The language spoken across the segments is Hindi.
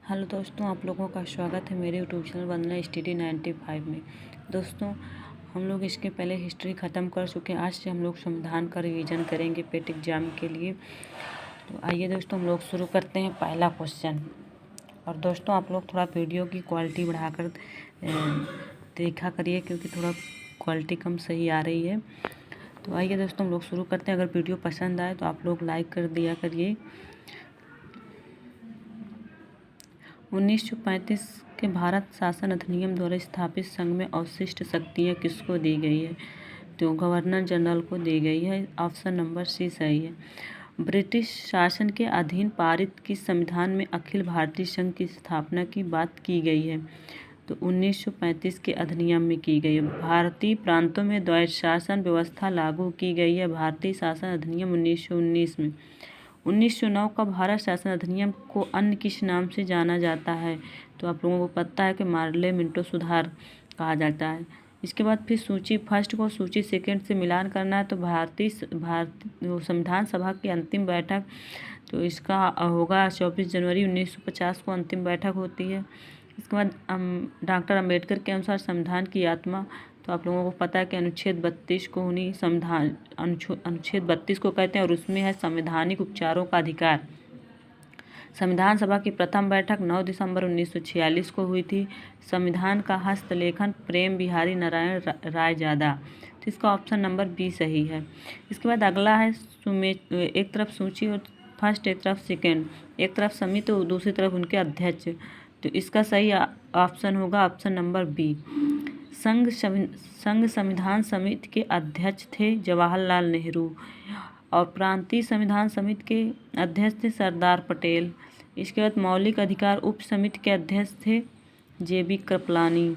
हेलो दोस्तों, आप लोगों का स्वागत है मेरे यूट्यूब चैनल वंदना स्टडी 95 में। दोस्तों, हम लोग इसके पहले हिस्ट्री ख़त्म कर चुके हैं। आज से हम लोग संविधान का रिवीजन करेंगे पेट एग्जाम के लिए। तो आइए दोस्तों, हम लोग शुरू करते हैं पहला क्वेश्चन। और दोस्तों, आप लोग थोड़ा वीडियो की क्वालिटी बढ़ाकर देखा करिए, क्योंकि थोड़ा क्वालिटी कम सही आ रही है। तो आइए दोस्तों, हम लोग शुरू करते हैं। अगर वीडियो पसंद आए तो आप लोग लाइक कर दिया करिए। 1935 के भारत शासन अधिनियम द्वारा स्थापित संघ में अवशिष्ट शक्तियाँ किसको दी गई है? तो गवर्नर जनरल को दी गई है। ऑप्शन नंबर सी सही है। ब्रिटिश शासन के अधीन पारित की संविधान में अखिल भारतीय संघ की स्थापना की बात की गई है। तो 1935 के अधिनियम में की गई है। भारतीय प्रांतों में द्वैत शासन व्यवस्था लागू की गई है। भारतीय शासन अधिनियम 1919 में। 1909 का भारत शासन अधिनियम को अन्य किस नाम से जाना जाता है? तो आप लोगों को पता है कि मार्ले मिंटो सुधार कहा जाता है। इसके बाद फिर सूची फर्स्ट को सूची सेकंड से मिलान करना है। तो भारतीय संविधान सभा की अंतिम बैठक, तो इसका होगा 24 जनवरी 1950 को अंतिम बैठक होती है। इसके बाद डॉक्टर अंबेडकर के अनुसार संविधान की आत्मा, तो आप लोगों को पता है कि अनुच्छेद 32 को उन्हीं अनुच्छेद 32 को कहते हैं, और उसमें है संवैधानिक उपचारों का अधिकार। संविधान सभा की प्रथम बैठक 9 दिसंबर 1946 को हुई थी। संविधान का हस्तलेखन प्रेम बिहारी नारायण रायजादा। तो इसका ऑप्शन नंबर बी सही है। इसके बाद अगला है एक तरफ सूची और फर्स्ट, एक तरफ सेकेंड, एक तरफ समिति और दूसरी तरफ उनके अध्यक्ष। तो इसका सही ऑप्शन होगा ऑप्शन नंबर बी। संघ संविधान समिति के अध्यक्ष थे जवाहरलाल नेहरू, और प्रांतीय संविधान समिति के अध्यक्ष थे सरदार पटेल। इसके बाद मौलिक अधिकार उप समिति के अध्यक्ष थे जेबी कृपलानी।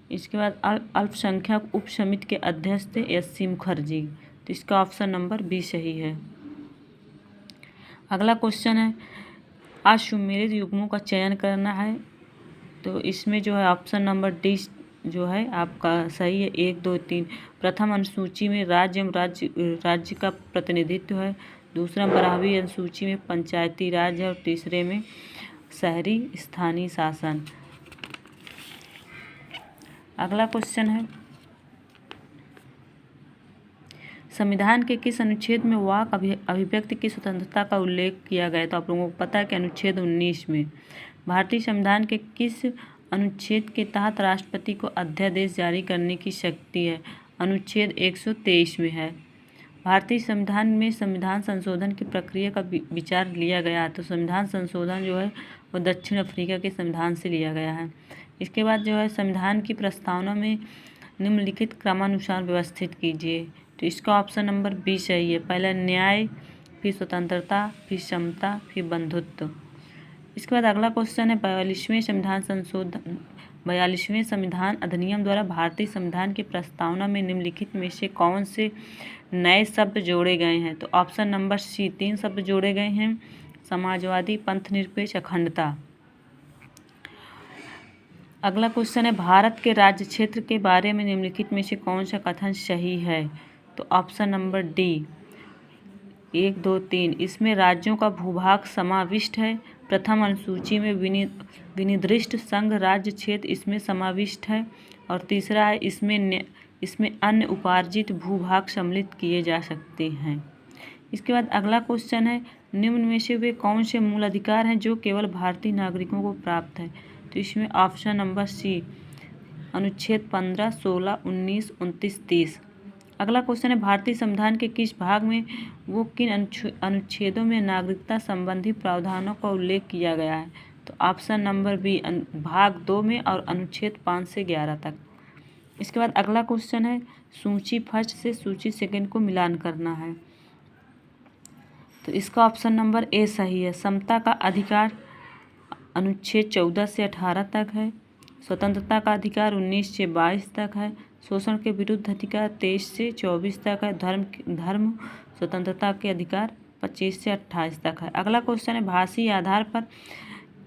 इसके बाद अल्पसंख्यक उप समिति के अध्यक्ष थे एस.सी. मुखर्जी। तो इसका ऑप्शन नंबर बी सही है। अगला क्वेश्चन है, अश्वमेध युग्मों का चयन करना है। तो इसमें जो है ऑप्शन नंबर डी जो है आपका सही है। 1, 2, 3। प्रथम अनुसूची में राज्य राज्य का प्रतिनिधित्व है। दूसरा 12वीं अनुसूची में पंचायती राज है, और तीसरे में शहरी स्थानीय शासन। अगला क्वेश्चन है, संविधान के किस अनुच्छेद में वाक अभिव्यक्ति की स्वतंत्रता का उल्लेख किया गया? तो आप लोगों को पता है कि अनुच्छेद 19 में। भारतीय संविधान के किस अनुच्छेद के तहत राष्ट्रपति को अध्यादेश जारी करने की शक्ति है? अनुच्छेद 123 में है। भारतीय संविधान में संविधान संशोधन की प्रक्रिया का विचार लिया गया है। तो संविधान संशोधन जो है वो दक्षिण अफ्रीका के संविधान से लिया गया है। इसके बाद जो है, संविधान की प्रस्तावना में निम्नलिखित क्रमानुसार व्यवस्थित कीजिए। तो इसका ऑप्शन नंबर बी सही है। पहला न्याय, फिर स्वतंत्रता, फिर समता, फिर बंधुत्व। इसके बाद अगला क्वेश्चन है, 42वें संविधान अधिनियम द्वारा भारतीय संविधान की प्रस्तावना में निम्नलिखित में से कौन से नए शब्द जोड़े गए हैं? तो ऑप्शन नंबर सी 3 शब्द जोड़े गए हैं। समाजवादी, पंथनिरपेक्ष, अखंडता। अगला क्वेश्चन है, भारत के राज्य क्षेत्र के बारे में निम्नलिखित में से कौन सा कथन सही है? तो ऑप्शन नंबर डी 1, 2, 3। इसमें राज्यों का भूभाग समाविष्ट है। प्रथम अनुसूची में विनिर्दिष्ट संघ राज्य क्षेत्र इसमें समाविष्ट है, और तीसरा है इसमें अन्य उपार्जित भूभाग सम्मिलित किए जा सकते हैं। इसके बाद अगला क्वेश्चन है, निम्न में से वे कौन से मूल अधिकार हैं जो केवल भारतीय नागरिकों को प्राप्त है? तो इसमें ऑप्शन नंबर सी अनुच्छेद 15, 16, 19, 29, 30। अगला क्वेश्चन है, भारतीय संविधान के किस भाग में वो किन अनुच्छेदों में नागरिकता संबंधी प्रावधानों का उल्लेख किया गया है? तो ऑप्शन नंबर बी भाग 2 में, और अनुच्छेद 5 से 11 तक। इसके बाद अगला क्वेश्चन है, सूची फर्स्ट से सूची सेकंड को मिलान करना है। तो इसका ऑप्शन नंबर ए सही है। समता का अधिकार अनुच्छेद 14 से 18 तक है। स्वतंत्रता का अधिकार 19 से 22 तक है। शोषण के विरुद्ध अधिकार 23 से 24 तक है। धर्म स्वतंत्रता के अधिकार 25 से 28 तक है। अगला क्वेश्चन है, भाषीय आधार पर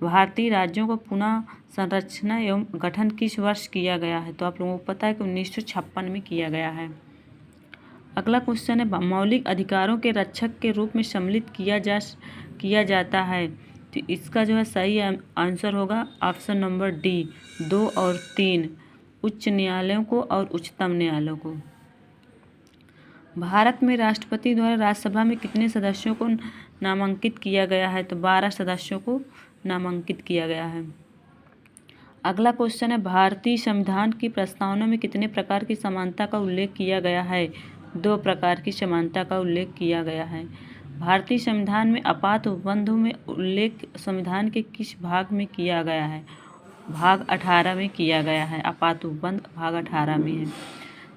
भारतीय राज्यों को पुनः संरचना एवं गठन किस वर्ष किया गया है? तो आप लोगों को पता है कि 1956 में किया गया है। अगला क्वेश्चन है, मौलिक अधिकारों के रक्षक के रूप में सम्मिलित किया जाता है तो इसका जो है सही आंसर होगा ऑप्शन नंबर डी, 2 और 3, उच्च न्यायालयों को और उच्चतम न्यायालयों को। भारत में राष्ट्रपति द्वारा राज्यसभा में कितने सदस्यों को नामांकित किया गया है? तो 12 सदस्यों को नामांकित किया गया है। अगला क्वेश्चन है, भारतीय संविधान की प्रस्तावना में कितने प्रकार की समानता का उल्लेख किया गया है? 2 प्रकार की समानता का उल्लेख किया गया है। भारतीय संविधान में आपात उपबंधों में उल्लेख संविधान के किस भाग में किया गया है? भाग 18 में किया गया है। आपात उपबंध भाग 18 में है।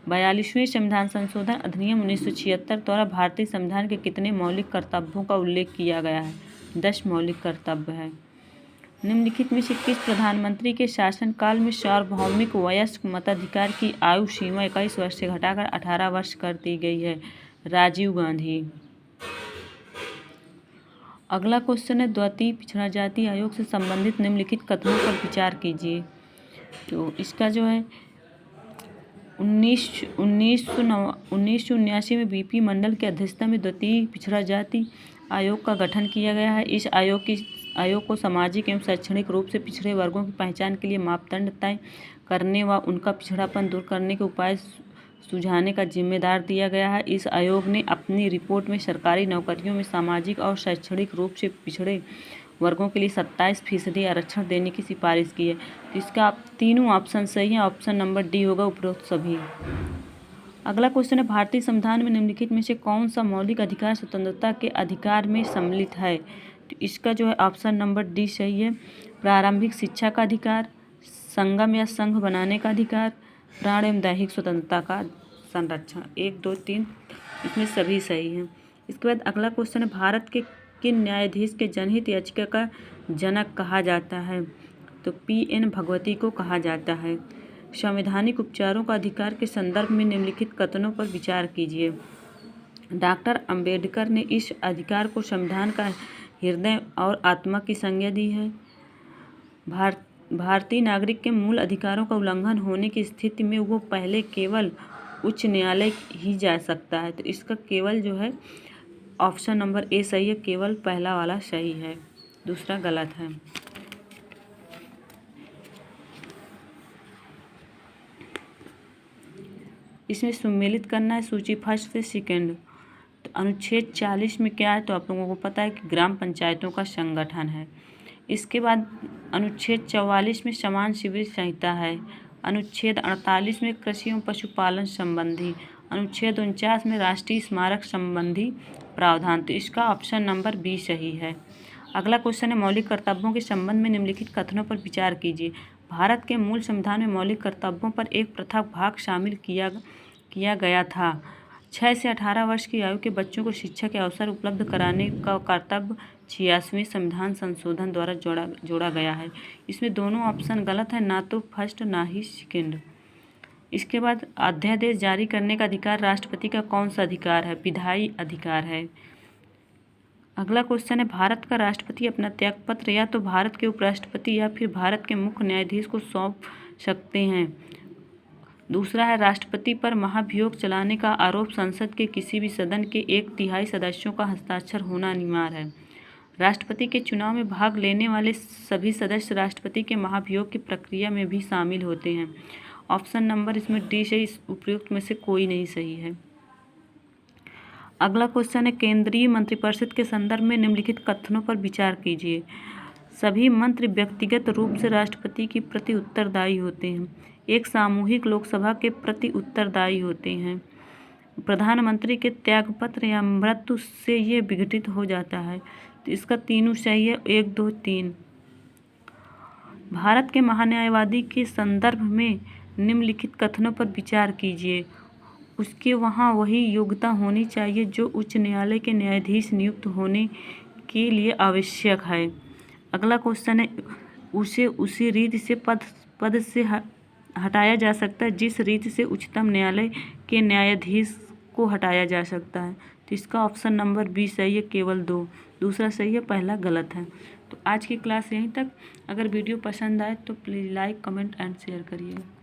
42वें संविधान संशोधन अधिनियम 1976 द्वारा भारतीय संविधान के कितने मौलिक कर्तव्यों का उल्लेख किया गया है? 10 मौलिक कर्तव्य है। निम्नलिखित में से किस प्रधानमंत्री के शासनकाल में सार्वभौमिक वयस्क मताधिकार की आयु सीमा 21 वर्ष से घटाकर 18 वर्ष कर दी गई है? राजीव गांधी। अगला क्वेश्चन है, द्वितीय पिछड़ा जाति आयोग से संबंधित निम्नलिखित कथनों पर विचार कीजिए। तो इसका जो है 1979 में बीपी मंडल की अध्यक्षता में द्वितीय पिछड़ा जाति आयोग का गठन किया गया है। इस आयोग को सामाजिक एवं शैक्षणिक रूप से पिछड़े वर्गों की पहचान के लिए मापदंड तय करने व उनका पिछड़ापन दूर करने के उपाय सुझाने का जिम्मेदार दिया गया है। इस आयोग ने अपनी रिपोर्ट में सरकारी नौकरियों में सामाजिक और शैक्षणिक रूप से पिछड़े वर्गों के लिए 27% आरक्षण देने की सिफारिश की है। तो इसका तीनों ऑप्शन सही है। ऑप्शन नंबर डी होगा उपरोक्त सभी। अगला क्वेश्चन है, भारतीय संविधान में निम्नलिखित में से कौन सा मौलिक अधिकार स्वतंत्रता के अधिकार में सम्मिलित है? तो इसका जो है ऑप्शन नंबर डी सही है। प्रारंभिक शिक्षा का अधिकार, संगम या संघ बनाने का अधिकार, प्राण एवं दैहिक स्वतंत्रता का संरक्षण। 1, 2, 3 इसमें सभी सही हैं। इसके बाद अगला क्वेश्चन है, भारत के किन न्यायाधीश के जनहित याचिका का जनक कहा जाता है? तो PN भगवती को कहा जाता है। संवैधानिक उपचारों का अधिकार के संदर्भ में निम्नलिखित कथनों पर विचार कीजिए। डॉक्टर अंबेडकर ने इस अधिकार को संविधान का हृदय और आत्मा की संज्ञा दी है। भारतीय नागरिक के मूल अधिकारों का उल्लंघन होने की स्थिति में वो पहले केवल उच्च न्यायालय ही जा सकता है। तो इसका केवल जो है ऑप्शन नंबर ए सही है। केवल पहला वाला सही है, दूसरा गलत है। इसमें सम्मिलित करना है सूची फर्स्ट से सेकंड। तो अनुच्छेद 40 में क्या है? तो आप लोगों को पता है कि ग्राम पंचायतों का संगठन है। इसके बाद अनुच्छेद 44 में समान शिविर संहिता है। अनुच्छेद 48 में कृषि एवं पशुपालन संबंधी, अनुच्छेद 49 में राष्ट्रीय स्मारक संबंधी प्रावधान। तो इसका ऑप्शन नंबर बी सही है। अगला क्वेश्चन है, मौलिक कर्तव्यों के संबंध में निम्नलिखित कथनों पर विचार कीजिए। भारत के मूल संविधान में मौलिक कर्तव्यों पर एक पृथक भाग शामिल किया गया था। 6 से 18 वर्ष की आयु के बच्चों को शिक्षा के अवसर उपलब्ध कराने का कर्तव्य 86वें संविधान संशोधन द्वारा जोड़ा गया है। इसमें दोनों ऑप्शन गलत है, ना तो फर्स्ट ना ही सेकेंड। इसके बाद अध्यादेश जारी करने का अधिकार राष्ट्रपति का कौन सा अधिकार है? विधायी अधिकार है। अगला क्वेश्चन है, भारत का राष्ट्रपति अपना त्यागपत्र या तो भारत के उपराष्ट्रपति या फिर भारत के मुख्य न्यायाधीश को सौंप सकते हैं। दूसरा है, राष्ट्रपति पर महाभियोग चलाने का आरोप संसद के किसी भी सदन के 1/3 सदस्यों का हस्ताक्षर होना अनिवार्य है। राष्ट्रपति के चुनाव में भाग लेने वाले सभी सदस्य राष्ट्रपति के महाभियोग की प्रक्रिया में भी शामिल होते हैं। ऑप्शन नंबर इसमें डी से इस उपयुक्त में से कोई नहीं सही है। अगला क्वेश्चन है, केंद्रीय मंत्रिपरिषद के संदर्भ में निम्नलिखित कथनों पर विचार कीजिए। सभी मंत्री व्यक्तिगत रूप से राष्ट्रपति के प्रति उत्तरदायी होते हैं। एक सामूहिक लोकसभा के प्रति उत्तरदायी होते हैं। प्रधानमंत्री के त्यागपत्र या मृत्यु से ये विघटित हो जाता है। तो इसका तीनों सही है, 1, 2, 3। भारत के महान्यायवादी के संदर्भ में निम्नलिखित कथनों पर विचार कीजिए। उसके वहाँ वही योग्यता होनी चाहिए जो उच्च न्यायालय के न्यायाधीश नियुक्त होने के लिए आवश्यक है। अगला क्वेश्चन है, उसे उसी रीति से पद से हटाया जा सकता है जिस रीति से उच्चतम न्यायालय के न्यायाधीश को हटाया जा सकता है। तो इसका ऑप्शन नंबर बी सही है, केवल 2। दूसरा सही है, पहला गलत है। तो आज की क्लास यहीं तक। अगर वीडियो पसंद आए तो please like, comment and share करिएगा।